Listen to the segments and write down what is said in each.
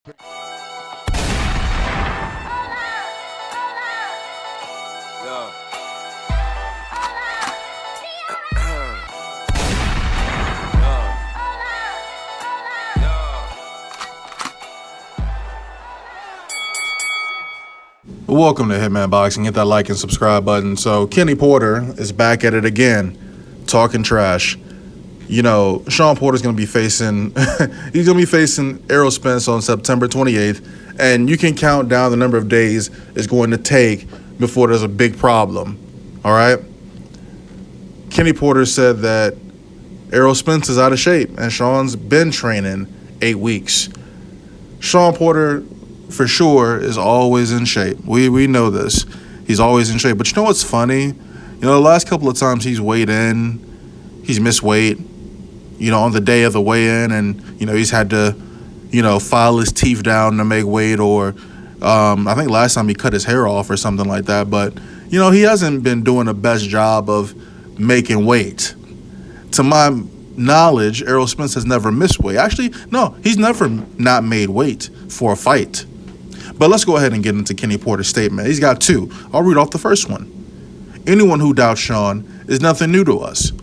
Yeah. Welcome to Hitman Boxing. Hit that like and subscribe button. So Kenny Porter is back at it again, talking trash. You know, Shawn Porter's going to be facing he's going to be facing Errol Spence on September 28th, and you can count down the number of days it's going to take before there's a big problem. All right? Kenny Porter said that Errol Spence is out of shape, and Shawn's been training 8 weeks. Shawn Porter, for sure, is always in shape. We know this. He's always in shape. But you know what's funny? You know, the last couple of times he's weighed in, he's missed weight, you know, on the day of the weigh-in, and, you know, he's had to, you know, file his teeth down to make weight, or I think last time he cut his hair off or something like that. But, you know, he hasn't been doing the best job of making weight. To my knowledge, Errol Spence has never missed weight. Actually, no, he's never not made weight for a fight. But let's go ahead and get into Kenny Porter's statement. He's got two. I'll read off the first one. Anyone who doubts Shawn is nothing new to us.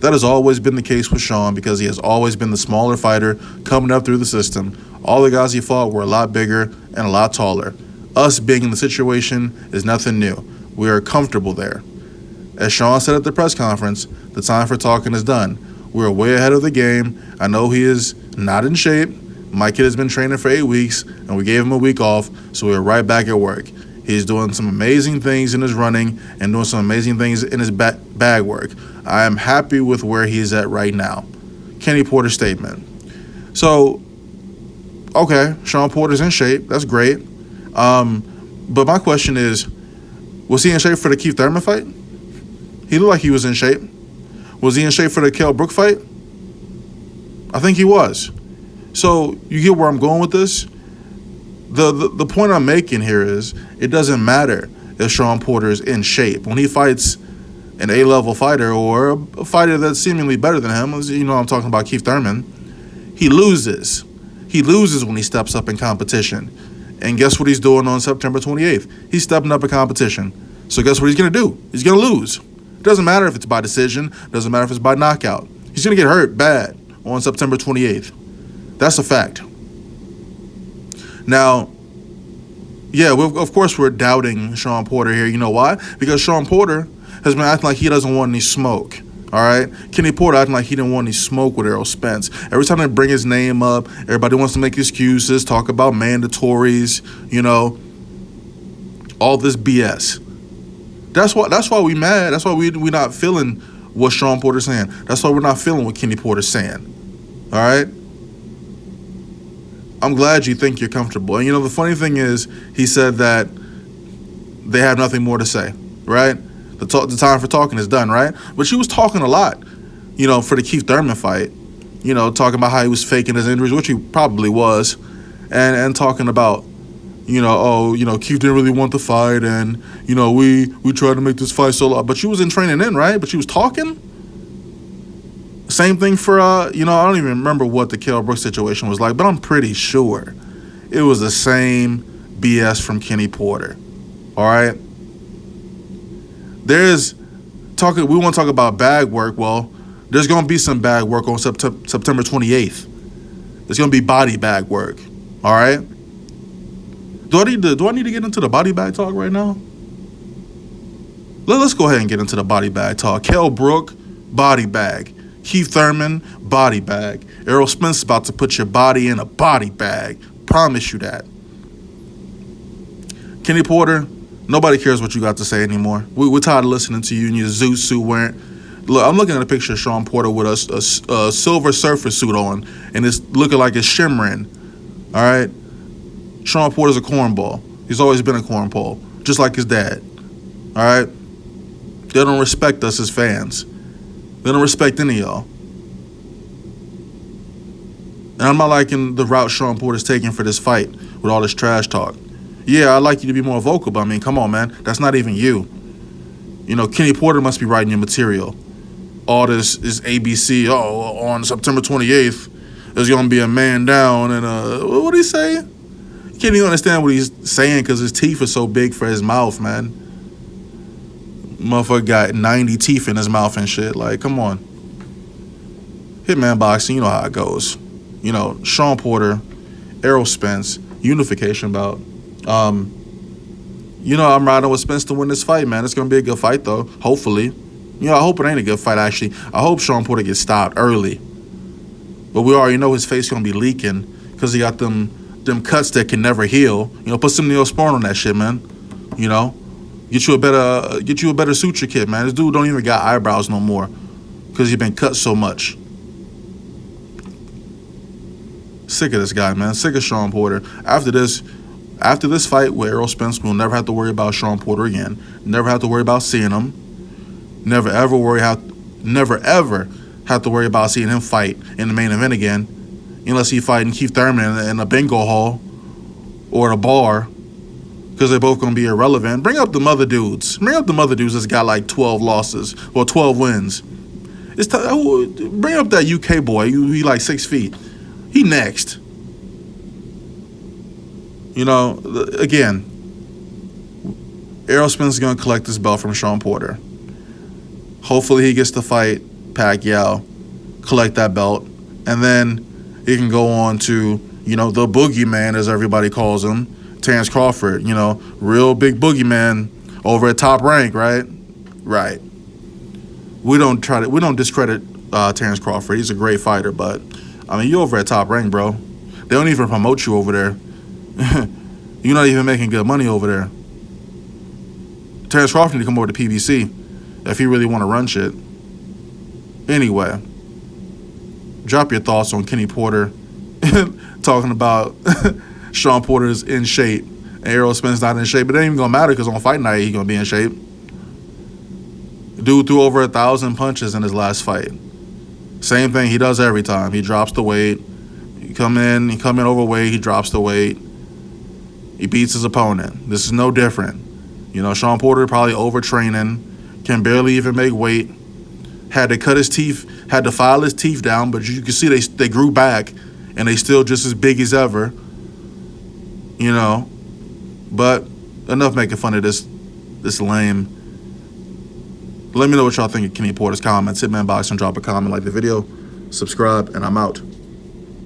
That has always been the case with Shawn because he has always been the smaller fighter coming up through the system. All the guys he fought were a lot bigger and a lot taller. Us being in the situation is nothing new. We are comfortable there. As Shawn said at the press conference, the time for talking is done. We're way ahead of the game. I know he is not in shape. My kid has been training for 8 weeks, and we gave him a week off, so we're right back at work. He's doing some amazing things in his running and doing some amazing things in his bag work. I am happy with where he's at right now. Kenny Porter's statement. So, okay, Shawn Porter's in shape. That's great. But my question is, was he in shape for the Keith Thurman fight? He looked like he was in shape. Was he in shape for the Kell Brook fight? I think he was. So you get where I'm going with this? The point I'm making here is it doesn't matter if Shawn Porter is in shape. When he fights an A-level fighter or a fighter that's seemingly better than him, you know I'm talking about Keith Thurman, he loses. He loses when he steps up in competition. And guess what he's doing on September 28th? He's stepping up in competition. So guess what he's going to do? He's going to lose. Doesn't matter if it's by decision. Doesn't matter if it's by knockout. He's going to get hurt bad on September 28th. That's a fact. Now, yeah, of course we're doubting Shawn Porter here. You know why? Because Shawn Porter has been acting like he doesn't want any smoke. All right? Kenny Porter acting like he didn't want any smoke with Errol Spence. Every time they bring his name up, everybody wants to make excuses, talk about mandatories, you know, all this BS. That's why we mad. That's why we not feeling what Shawn Porter's saying. That's why we're not feeling what Kenny Porter's saying. All right? I'm glad you think you're comfortable. And, you know, the funny thing is he said that they have nothing more to say, right? The time for talking is done, right? But she was talking a lot, you know, for the Keith Thurman fight, you know, talking about how he was faking his injuries, which he probably was, and talking about, you know, oh, you know, Keith didn't really want the fight, and, you know, we tried to make this fight so long. But she was in training in, right? But she was talking. Same thing for, you know, I don't even remember what the Kell Brook situation was like, but I'm pretty sure it was the same BS from Kenny Porter. All right? We want to talk about bag work. Well, there's going to be some bag work on September 28th. There's going to be body bag work. All right? Do I need to get into the body bag talk right now? Let's go ahead and get into the body bag talk. Kell Brook, body bag. Keith Thurman, body bag. Errol Spence is about to put your body in a body bag. Promise you that. Kenny Porter, nobody cares what you got to say anymore. We're tired of listening to you in your Zoot suit wearing. Look, I'm looking at a picture of Shawn Porter with a silver surfer suit on, and it's looking like it's shimmering. All right? Shawn Porter's a cornball. He's always been a cornball, just like his dad. All right? They don't respect us as fans. They don't respect any of y'all. And I'm not liking the route Shawn Porter's taking for this fight with all this trash talk. Yeah, I'd like you to be more vocal, but I mean, come on, man. That's not even you. You know, Kenny Porter must be writing your material. All this is ABC. Oh, on September 28th, there's going to be a man down and, what did he say? Can't even understand what he's saying because his teeth are so big for his mouth, man. Motherfucker got 90 teeth in his mouth and shit. Like, come on. Hitman boxing, you know how it goes. You know, Shawn Porter, Errol Spence, unification bout. You know, I'm riding with Spence to win this fight, man. It's going to be a good fight, though. Hopefully. You know, I hope it ain't a good fight, actually. I hope Shawn Porter gets stopped early. But we already know his face going to be leaking because he got them cuts that can never heal. You know, put some Neosporin on that shit, man. You know? Get you a better suture kit, man. This dude don't even got eyebrows no more because he's been cut so much. Sick of this guy, man. Sick of Shawn Porter. After this fight with Errol Spence, we'll never have to worry about Shawn Porter again. Never have to worry about seeing him. Never ever have to worry about seeing him fight in the main event again, unless he fighting Keith Thurman in a bingo hall or at a bar, because they're both gonna be irrelevant. Bring up the other dudes. Bring up the other dudes that's got like 12 losses or 12 wins. Bring up that UK boy. He like 6 feet. He next. You know, again, Errol Spence is going to collect this belt from Shawn Porter. Hopefully he gets to fight Pacquiao, collect that belt, and then he can go on to, you know, the boogeyman, as everybody calls him, Terrence Crawford. You know, real big boogeyman over at Top Rank, right? Right. We don't discredit Terrence Crawford. He's a great fighter, but I mean, you over at Top Rank, bro. They don't even promote you over there. You're not even making good money over there. Terrence Crawford need to come over to PBC if he really want to run shit. Anyway, drop your thoughts on Kenny Porter talking about Shawn Porter's in shape and Errol Spence not in shape. But it ain't even gonna matter because on fight night he gonna be in shape. Dude threw over 1,000 punches in his last fight. Same thing he does every time. He drops the weight. He come in overweight. He drops the weight. He beats his opponent. This is no different. You know, Shawn Porter probably overtraining, can barely even make weight. Had to cut his teeth, had to file his teeth down, but you can see they grew back, and they still just as big as ever. You know, but enough making fun of this lame. Let me know what y'all think of Kenny Porter's comments. Hitman Boxing, drop a comment, like the video, subscribe, and I'm out.